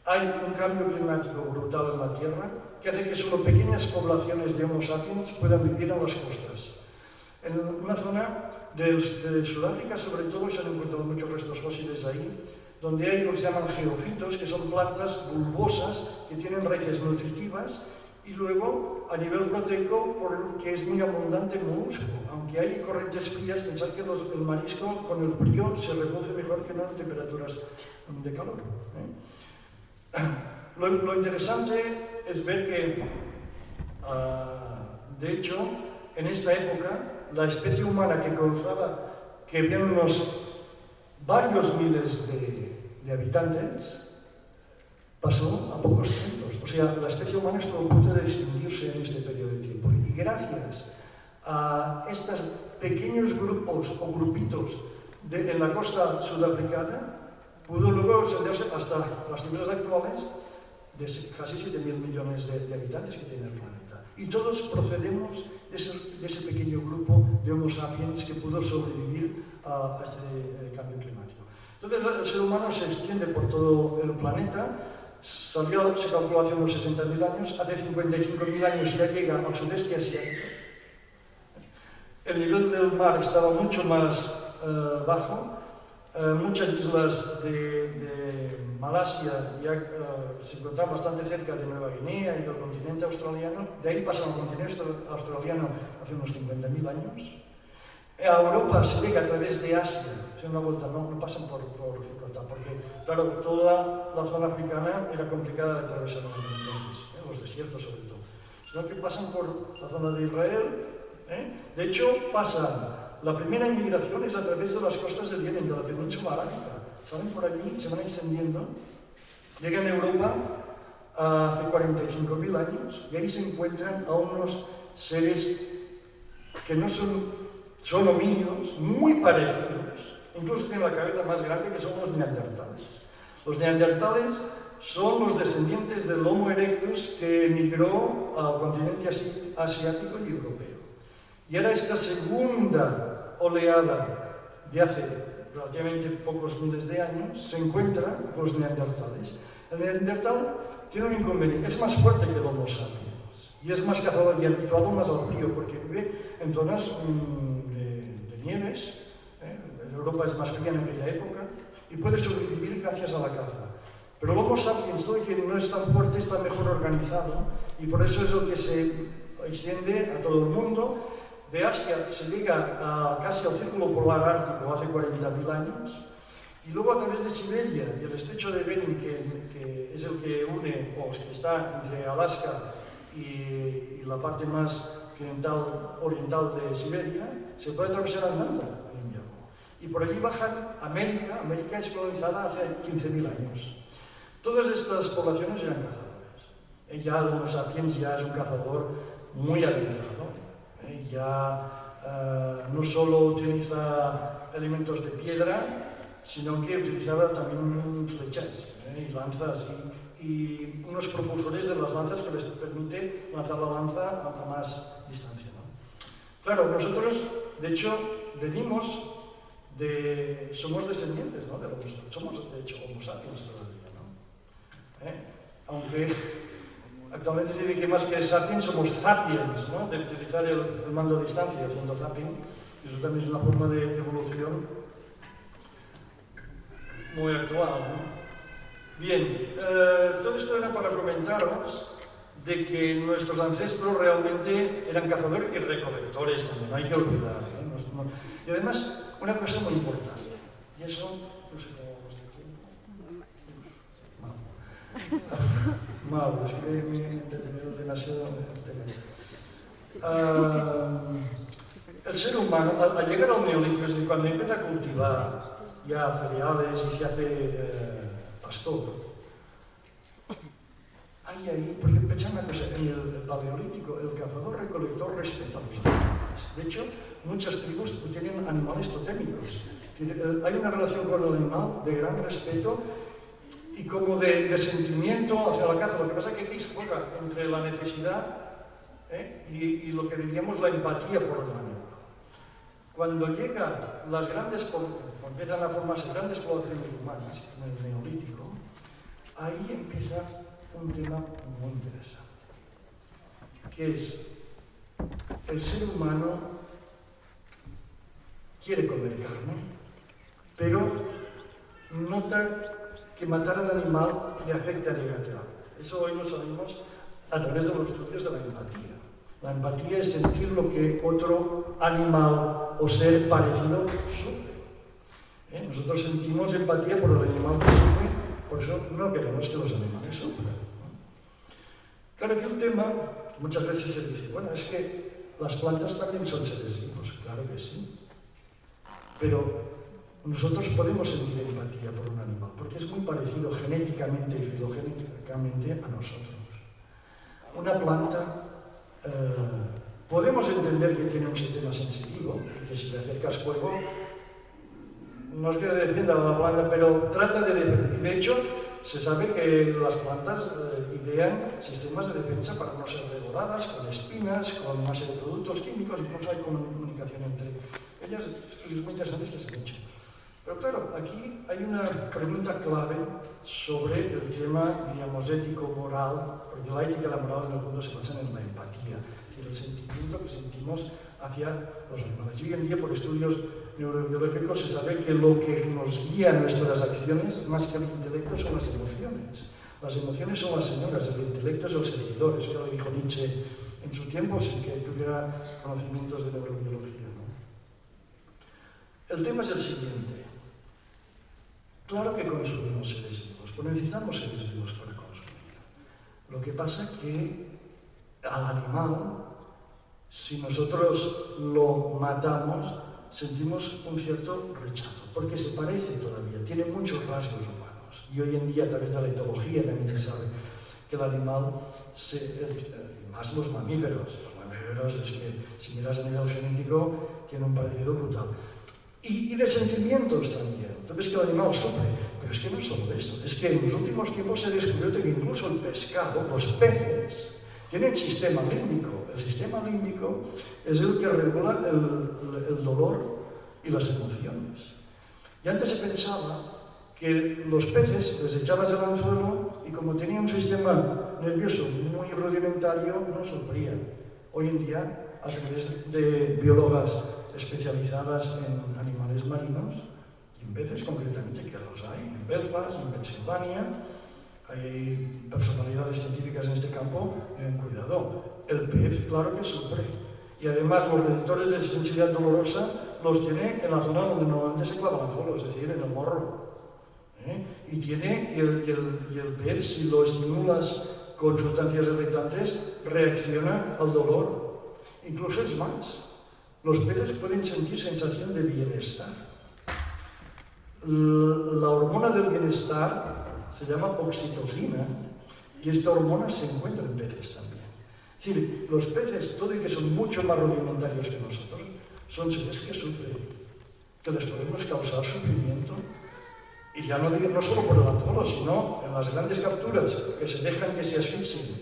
hay un cambio climático brutal en la Tierra que hace que solo pequeñas poblaciones de Homo sapiens puedan vivir en las costas. En una zona de Sudáfrica, sobre todo, se han encontrado muchos restos fósiles ahí, donde hay lo que se llaman geofitos, que son plantas bulbosas que tienen raíces nutritivas, y luego, a nivel proteico, porque es muy abundante en molusco. Aunque hay corrientes frías, pensar que el marisco con el frío se reduce mejor que no en temperaturas de calor. Lo interesante es ver que, de hecho, en esta época, la especie humana que cruzaba, que había unos varios miles de habitantes, pasó a pocos cientos. O sea, la especie humana estuvo a punto de extinguirse en este periodo de tiempo. Y gracias a estos pequeños grupos o grupitos en la costa sudafricana, pudo luego extenderse hasta las cifras actuales de casi 7.000 millones de habitantes que tiene el planeta. Y todos procedemos de ese pequeño grupo de Homo sapiens que pudo sobrevivir a este cambio climático. Entonces, el ser humano se extiende por todo el planeta. Se calculó hace unos 60.000 años, hace 55.000 años ya llega al sudeste asiático. El nivel del mar estaba mucho más bajo. Muchas islas de Malasia ya se encontraban bastante cerca de Nueva Guinea y del continente australiano. De ahí pasan al continente australiano hace unos 50.000 años. A Europa se llega a través de Asia, hace una vuelta, no pasan por Gibraltar, porque, claro, toda la zona africana era complicada de atravesar entonces, los desiertos sobre todo, sino que pasan por la zona de Israel. De hecho, la primera inmigración es a través de las costas del Yemen, de la península arábica. Salen por allí, se van extendiendo, llegan a Europa hace 45.000 años y ahí se encuentran a unos seres que no son homínidos, muy parecidos, incluso tienen la cabeza más grande, que son los neandertales. Los neandertales son los descendientes del Homo erectus que emigró al continente asiático y europeo. Y ahora esta segunda oleada de hace relativamente pocos miles de años se encuentra con los neandertales. El neandertal tiene un inconveniente, es más fuerte que el Homo sapiens y es más cazador y habituado más al frío porque vive en zonas de nieves. Europa es más fría en aquella época y puede sobrevivir gracias a la caza. Pero el Homo sapiens, que no es tan fuerte, está mejor organizado y por eso es lo que se extiende a todo el mundo. De Asia se llega casi al círculo polar ártico hace 40.000 años y luego a través de Siberia y el estrecho de Bering, que es el que une o que está entre Alaska y la parte más oriental de Siberia, se puede atravesar andando en invierno. Y por allí bajan América. América es colonizada hace 15.000 años. Todas estas poblaciones eran cazadores. Ya el Homo sapiens ya es un cazador muy avanzado. Ya no solo utiliza elementos de piedra, sino que utilizaba también flechas y lanzas y unos propulsores de las lanzas que les permite lanzar la lanza a más distancia, ¿no? Claro, nosotros, de hecho, somos descendientes, ¿no? Somos, de hecho, Homo sapiens todavía, ¿no? Aunque actualmente se dice que más que sapiens somos sapiens, ¿no? De utilizar el mando a distancia haciendo zapping. Eso también es una forma de evolución muy actual, ¿no? Bien, todo esto era para comentaros de que nuestros ancestros realmente eran cazadores y recolectores también, no hay que olvidar, ¿eh? Y además, una cosa muy importante, y eso, no sé cómo vamos de tiempo. Mal, es que me he entretenido demasiado en el tema este. El ser humano, al llegar al neolítico, es decir, cuando empieza a cultivar ya cereales y se hace pastor, hay ahí, porque pensad una cosa, en el paleolítico el cazador-recolector respeta a los animales. De hecho, muchas tribus tienen animales totémicos. Hay una relación con el animal de gran respeto y como de sentimiento hacia la caza. Lo que pasa es que aquí se juega entre la necesidad y lo que diríamos la empatía por el animal. Cuando llegan empiezan a formarse grandes poblaciones humanas en el neolítico, ahí empieza un tema muy interesante, que es el ser humano quiere comer carne, pero nota que matar al animal le afecta negativamente. Eso hoy lo sabemos a través de los estudios de la empatía. La empatía es sentir lo que otro animal o ser parecido sufre. Nosotros sentimos empatía por el animal que sufre, por eso no queremos que los animales sufran. Claro que un tema, muchas veces se dice, bueno, es que las plantas también son seres vivos, claro que sí. Pero nosotros podemos sentir empatía por un animal, porque es muy parecido genéticamente y filogénicamente a nosotros. Una planta, podemos entender que tiene un sistema sensitivo, y que si le acercas fuego, no es que defienda a la planta, pero trata de defender. Y de hecho, se sabe que las plantas idean sistemas de defensa para no ser devoradas, con espinas, con una serie de productos químicos, incluso hay comunicación entre ellas, estudios muy interesantes que se han hecho. Pero claro, aquí hay una pregunta clave sobre el tema, diríamos, ético-moral, porque la ética y la moral en el fondo se basan en la empatía, y el sentimiento que sentimos hacia los animales. Y hoy en día, por estudios neurobiológicos, se sabe que lo que nos guía nuestras acciones, más que el intelecto, son las emociones. Las emociones son las señoras, el intelecto es el servidor, eso ya lo dijo Nietzsche en su tiempo, sin que tuviera conocimientos de neurobiología, ¿no? El tema es el siguiente. Claro que consumimos seres vivos, pero necesitamos seres vivos para consumir. Lo que pasa es que al animal, si nosotros lo matamos, sentimos un cierto rechazo, porque se parece todavía, tiene muchos rasgos humanos. Y hoy en día, a través de la etología, también se sabe que el animal, más los mamíferos es que si miras a nivel genético, tiene un parecido brutal. Y de sentimientos también. Tú ves que el animal sufre, pero es que no es solo esto. Es que en los últimos tiempos se ha descubierto que incluso el pescado, los peces, tienen sistema límbico. El sistema límbico es el que regula el dolor y las emociones. Y antes se pensaba que los peces les echabas el anzuelo y como tenían un sistema nervioso muy rudimentario, no sufrían. Hoy en día, a través de biólogas especializadas en animales marinos, y en peces concretamente, que los hay, en Belfast, en Pensilvania, hay personalidades científicas en este campo, ten cuidado, el pez claro que sufre, y además los receptores de sensibilidad dolorosa los tiene en la zona donde normalmente se clava el anzuelo, es decir, en el morro. Y el pez, si lo estimulas con sustancias irritantes, reacciona al dolor. Incluso es más, los peces pueden sentir sensación de bienestar. La hormona del bienestar se llama oxitocina y esta hormona se encuentra en peces también. Es decir, los peces, todo y que son mucho más rudimentarios que nosotros, son seres que sufren, que les podemos causar sufrimiento Y ya no digo no solo por el atoro, sino en las grandes capturas que se dejan que se asfixien,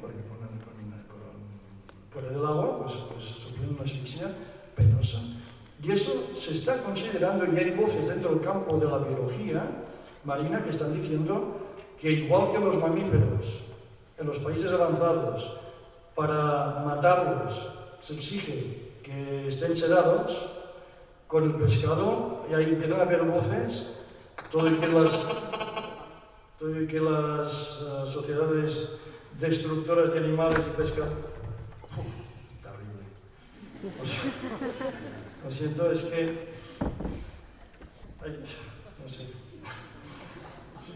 porque fuera del agua, pues sufren una asfixia penosa. Y eso se está considerando, y hay voces dentro del campo de la biología marina que están diciendo que igual que los mamíferos en los países avanzados, para matarlos se exige que estén sedados, con el pescado y ahí empiezan a haber voces, todo y que las sociedades destructoras de animales y pesca... terrible. Lo siento, es que... Ay, no sé.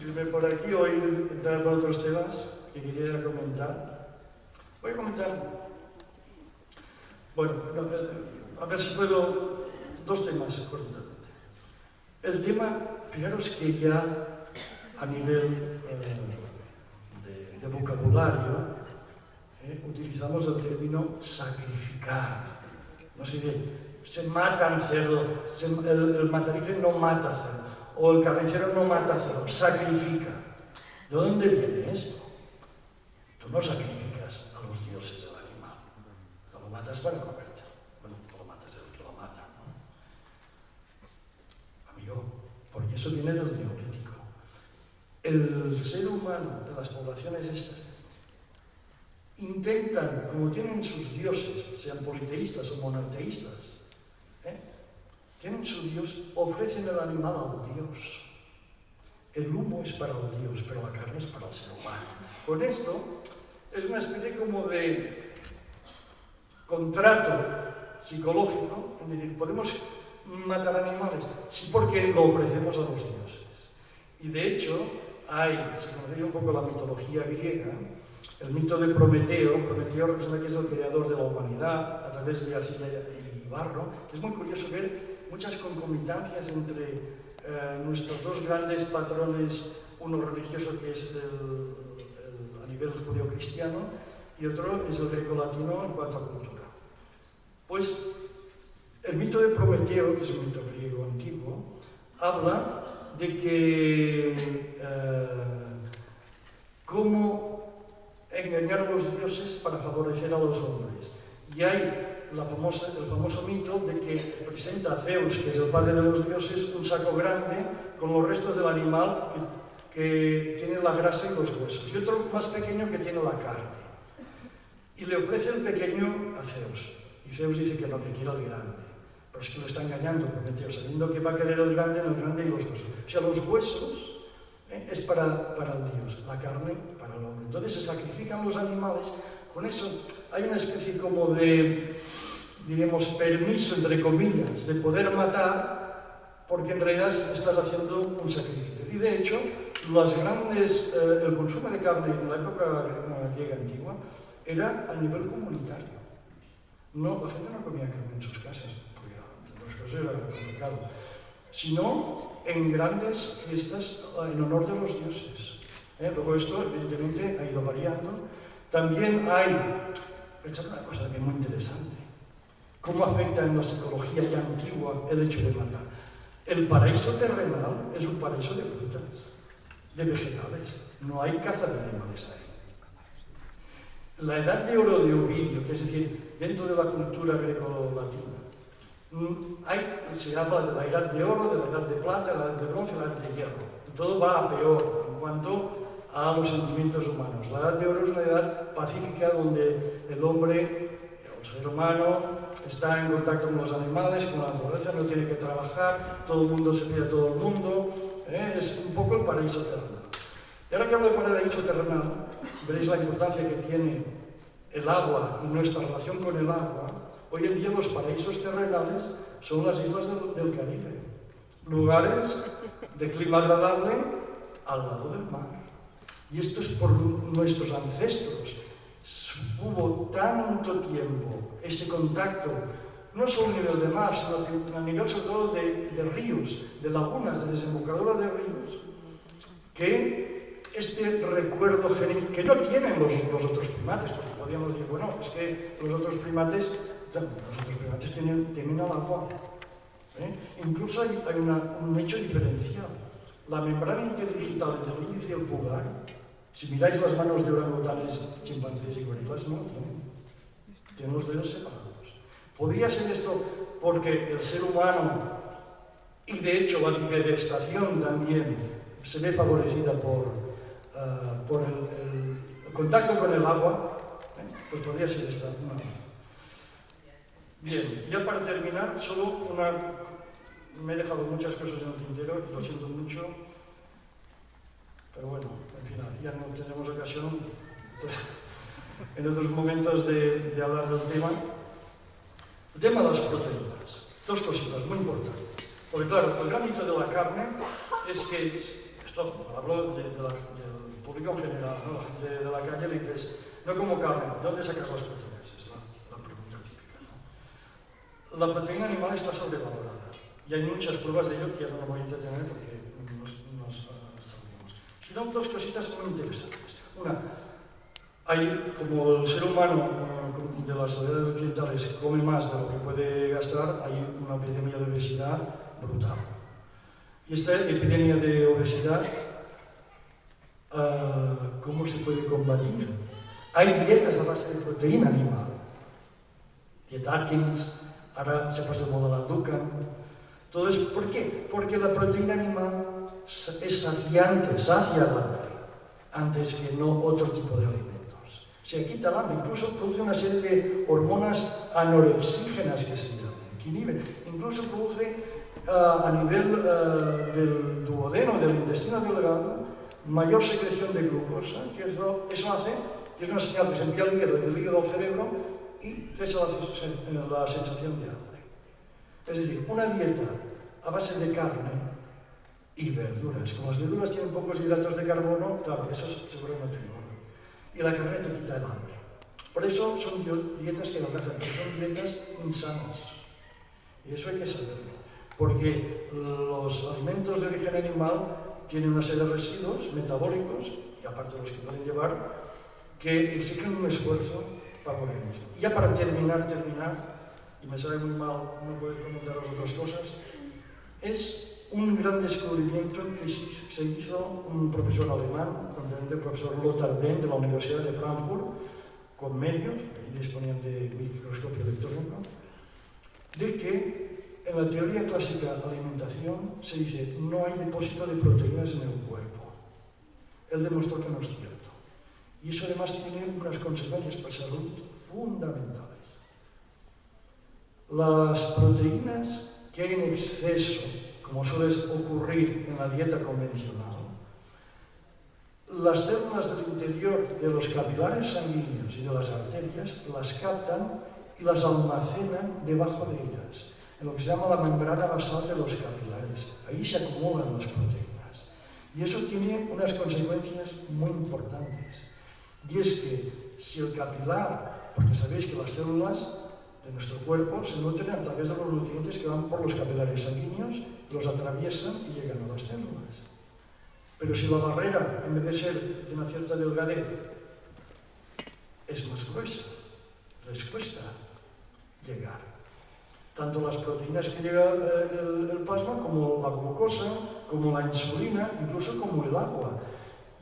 Irme por aquí o entrar por otros temas que quisiera comentar. Voy a comentar... Bueno, a ver si puedo... Dos temas cortamente. El tema, fijaros que ya a nivel de vocabulario utilizamos el término sacrificar. No sé qué, se matan cerdo, el matarife no mata cerdo, o el carnicero no mata cerdo, sacrifica. ¿De dónde viene esto? Tú no sacrificas a los dioses del animal, no lo matas para comerte. Bueno, tú lo matas el que lo mata, ¿no? Amigo, porque eso viene del neolítico. El ser humano de las poblaciones estas intentan, como tienen sus dioses, sean politeístas o monoteístas, tienen su dios, ofrecen el animal al dios. El humo es para el dios, pero la carne es para el ser humano. Con esto es una especie como de contrato psicológico, es decir, podemos matar animales, sí, porque lo ofrecemos a los dioses. Y de hecho, si conocéis un poco la mitología griega, el mito de Prometeo representa que es el creador de la humanidad a través de arcilla y barro, que es muy curioso ver muchas concomitancias entre nuestros dos grandes patrones, uno religioso que es a nivel judeocristiano y otro es el greco-latino en cuanto a cultura. Pues el mito de Prometeo, que es un mito griego antiguo, habla de que cómo engañar a los dioses para favorecer a los hombres. Y hay el famoso mito de que presenta a Zeus, que es el padre de los dioses, un saco grande con los restos del animal que tiene la grasa y los huesos, y otro más pequeño que tiene la carne. Y le ofrece el pequeño a Zeus. Y Zeus dice que no, que quiere el grande. Pero es que lo está engañando Prometeo, sabiendo que va a querer el grande y los huesos. O sea, los huesos es para el dios, la carne para el hombre. Entonces se sacrifican los animales. Con eso hay una especie como de, diríamos, permiso, entre comillas, de poder matar, porque en realidad estás haciendo un sacrificio. Y de hecho, el consumo de carne en la época griega antigua era a nivel comunitario. No, la gente no comía carne en sus casas, porque en los casos era complicado, sino en grandes fiestas en honor de los dioses. Luego esto, evidentemente, ha ido variando. También hay, esta es una cosa también muy interesante, cómo afecta en la psicología ya antigua el hecho de matar. El paraíso terrenal es un paraíso de frutas, de vegetales, no hay caza de animales ahí. La edad de oro de Ovidio, que es decir, dentro de la cultura greco-latina, se habla de la edad de oro, de la edad de plata, de la edad de bronce, de la edad de hierro. Todo va a peor en cuanto a los sentimientos humanos. La edad de oro es una edad pacífica donde el hombre, el ser humano, está en contacto con los animales, con la naturaleza, no tiene que trabajar, todo el mundo se pide a todo el mundo, es un poco el paraíso terrenal. Y ahora que hablo de paraíso terrenal, veréis la importancia que tiene el agua y nuestra relación con el agua. Hoy en día los paraísos terrenales son las islas del Caribe, lugares de clima agradable al lado del mar. Y esto es por nuestros ancestros. Hubo tanto tiempo ese contacto, no solo a nivel de mar, sino a nivel sobre todo de ríos, de lagunas, de desembocadura de ríos, que este recuerdo genético, que no tienen los otros primates, porque podríamos decir, bueno, es que los otros primates tienen al agua. Incluso hay un hecho diferencial. La membrana interdigital entre el índice y el pulgar, si miráis las manos de orangutanes, chimpancés y gorilas, no tienen los dedos separados. ¿Podría ser esto porque el ser humano, y de hecho la bipedestación también, se ve favorecida por el contacto con el agua? Pues podría ser esta. No. Bien, ya para terminar, solo una... Me he dejado muchas cosas en el tintero, lo siento mucho, pero bueno, al final, ya no tenemos ocasión pues, en otros momentos de hablar del tema. El tema de las proteínas. Dos cositas muy importantes. Porque claro, el gran mito de la carne es que, esto hablo del público en general, ¿no? La gente de la calle le dices, no como carne, ¿de dónde sacas las proteínas? Es la pregunta típica, ¿no? La proteína animal está sobrevalorada. Y hay muchas pruebas de ello que no voy a entretener porque nos sabemos. Sino dos cositas muy interesantes. Una, hay, como el ser humano de las sociedades occidentales come más de lo que puede gastar, hay una epidemia de obesidad brutal. Y esta epidemia de obesidad, ¿cómo se puede combatir? Hay dietas a base de proteína animal. Dieta Atkins, ahora se pasa de moda la Dukan. Todo eso, ¿por qué? Porque la proteína animal es saciante, sacia el hambre, antes que no otro tipo de alimentos. Se quita el hambre, incluso produce una serie de hormonas anorexígenas que se llaman, que inhiben. Incluso produce a nivel del duodeno, del intestino delgado, mayor secreción de glucosa, que eso hace, que es una señal que se envía al hígado y del hígado al cerebro y cesa la sensación de hambre. Es decir, una dieta a base de carne y verduras. Como las verduras tienen pocos hidratos de carbono, claro, eso seguro no tenemos. Y la carne te quita el hambre. Por eso son dietas que adelgazan, pero son dietas insanas. Y eso hay que saberlo. Porque los alimentos de origen animal tienen una serie de residuos metabólicos, y aparte de los que pueden llevar, que exigen un esfuerzo para el organismo. Y ya para terminar, y me sabe muy mal no poder comentar las otras cosas, es un gran descubrimiento que se hizo un profesor alemán, concretamente el profesor Lothar Benn de la Universidad de Frankfurt, con medios, ahí disponían de microscopio electrónico, de que en la teoría clásica de alimentación se dice no hay depósito de proteínas en el cuerpo. Él demostró que no es cierto. Y eso además tiene unas consecuencias para la salud fundamentales. Las proteínas que hay en exceso, como suele ocurrir en la dieta convencional, las células del interior de los capilares sanguíneos y de las arterias las captan y las almacenan debajo de ellas, en lo que se llama la membrana basal de los capilares. Ahí se acumulan las proteínas. Y eso tiene unas consecuencias muy importantes. Y es que si el capilar, porque sabéis que las células de nuestro cuerpo se nutren a través de los nutrientes que van por los capilares sanguíneos, los atraviesan y llegan a las células. Pero si la barrera, en vez de ser de una cierta delgadez, es más gruesa, les cuesta llegar. Tanto las proteínas que llega el plasma, como la glucosa, como la insulina, incluso como el agua.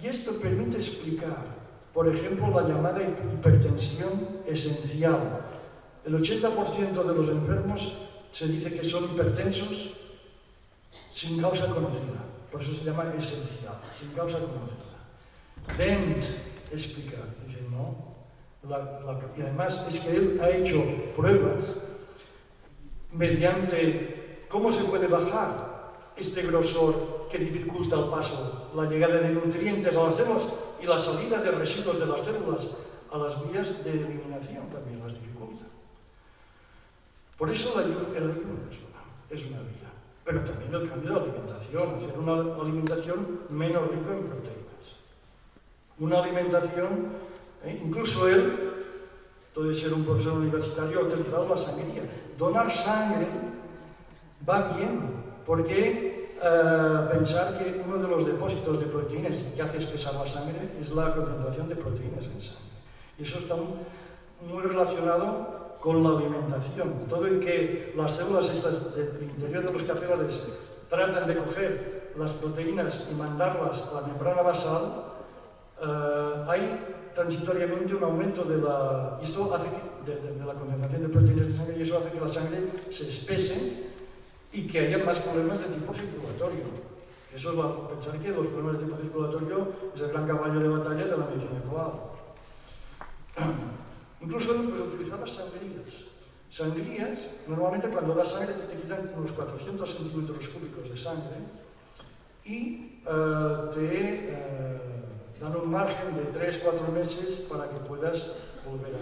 Y esto permite explicar, por ejemplo, la llamada hipertensión esencial. El 80% de los enfermos se dice que son hipertensos sin causa conocida. Por eso se llama esencial, sin causa conocida. Dent explica, dice, no. Y además es que él ha hecho pruebas mediante cómo se puede bajar este grosor que dificulta el paso, la llegada de nutrientes a las células y la salida de residuos de las células a las vías de eliminación también las dificulta. Por eso el ayuno es una vía. Pero también el cambio de alimentación, hacer una alimentación menos rica en proteínas. Una alimentación, incluso él, puede ser un profesor universitario, ha utilizado la sangría. Donar sangre va bien, porque pensar que uno de los depósitos de proteínas que hace espesar la sangre es la concentración de proteínas en sangre. Y eso está muy relacionado con la alimentación. Todo el que las células estas del interior de los capilares tratan de coger las proteínas y mandarlas a la membrana basal, hay transitoriamente un aumento de la concentración de proteínas de sangre, y eso hace que la sangre se espese y que haya más problemas de tipo circulatorio. Eso es pensar que los problemas de tipo circulatorio es el gran caballo de batalla de la medicina actual. Incluso pues, utilizaba sangrías. Sangrías, normalmente cuando das sangre te quitan unos 400 centímetros cúbicos de sangre y te dan un margen de 3-4 meses para que puedas volver a...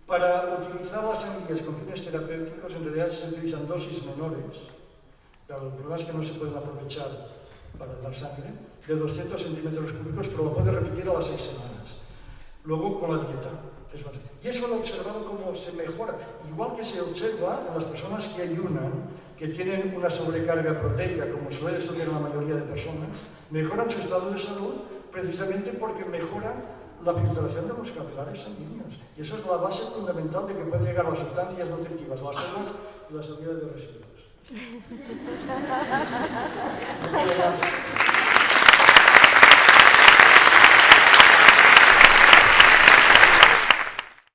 Para utilizar las sangrías con fines terapéuticos, en realidad se utilizan dosis menores. Claro, el problema es que no se pueden aprovechar para dar sangre, de 200 centímetros cúbicos, pero lo puedes repetir a las 6 semanas. Luego con la dieta. Y eso lo he observado cómo se mejora, igual que se observa en las personas que ayunan, que tienen una sobrecarga proteica, como suele suceder en la mayoría de personas, mejoran su estado de salud precisamente porque mejoran la filtración de los capilares sanguíneos. Y eso es la base fundamental de que pueden llegar las sustancias nutritivas, las células y la salida de residuos. No puedo más.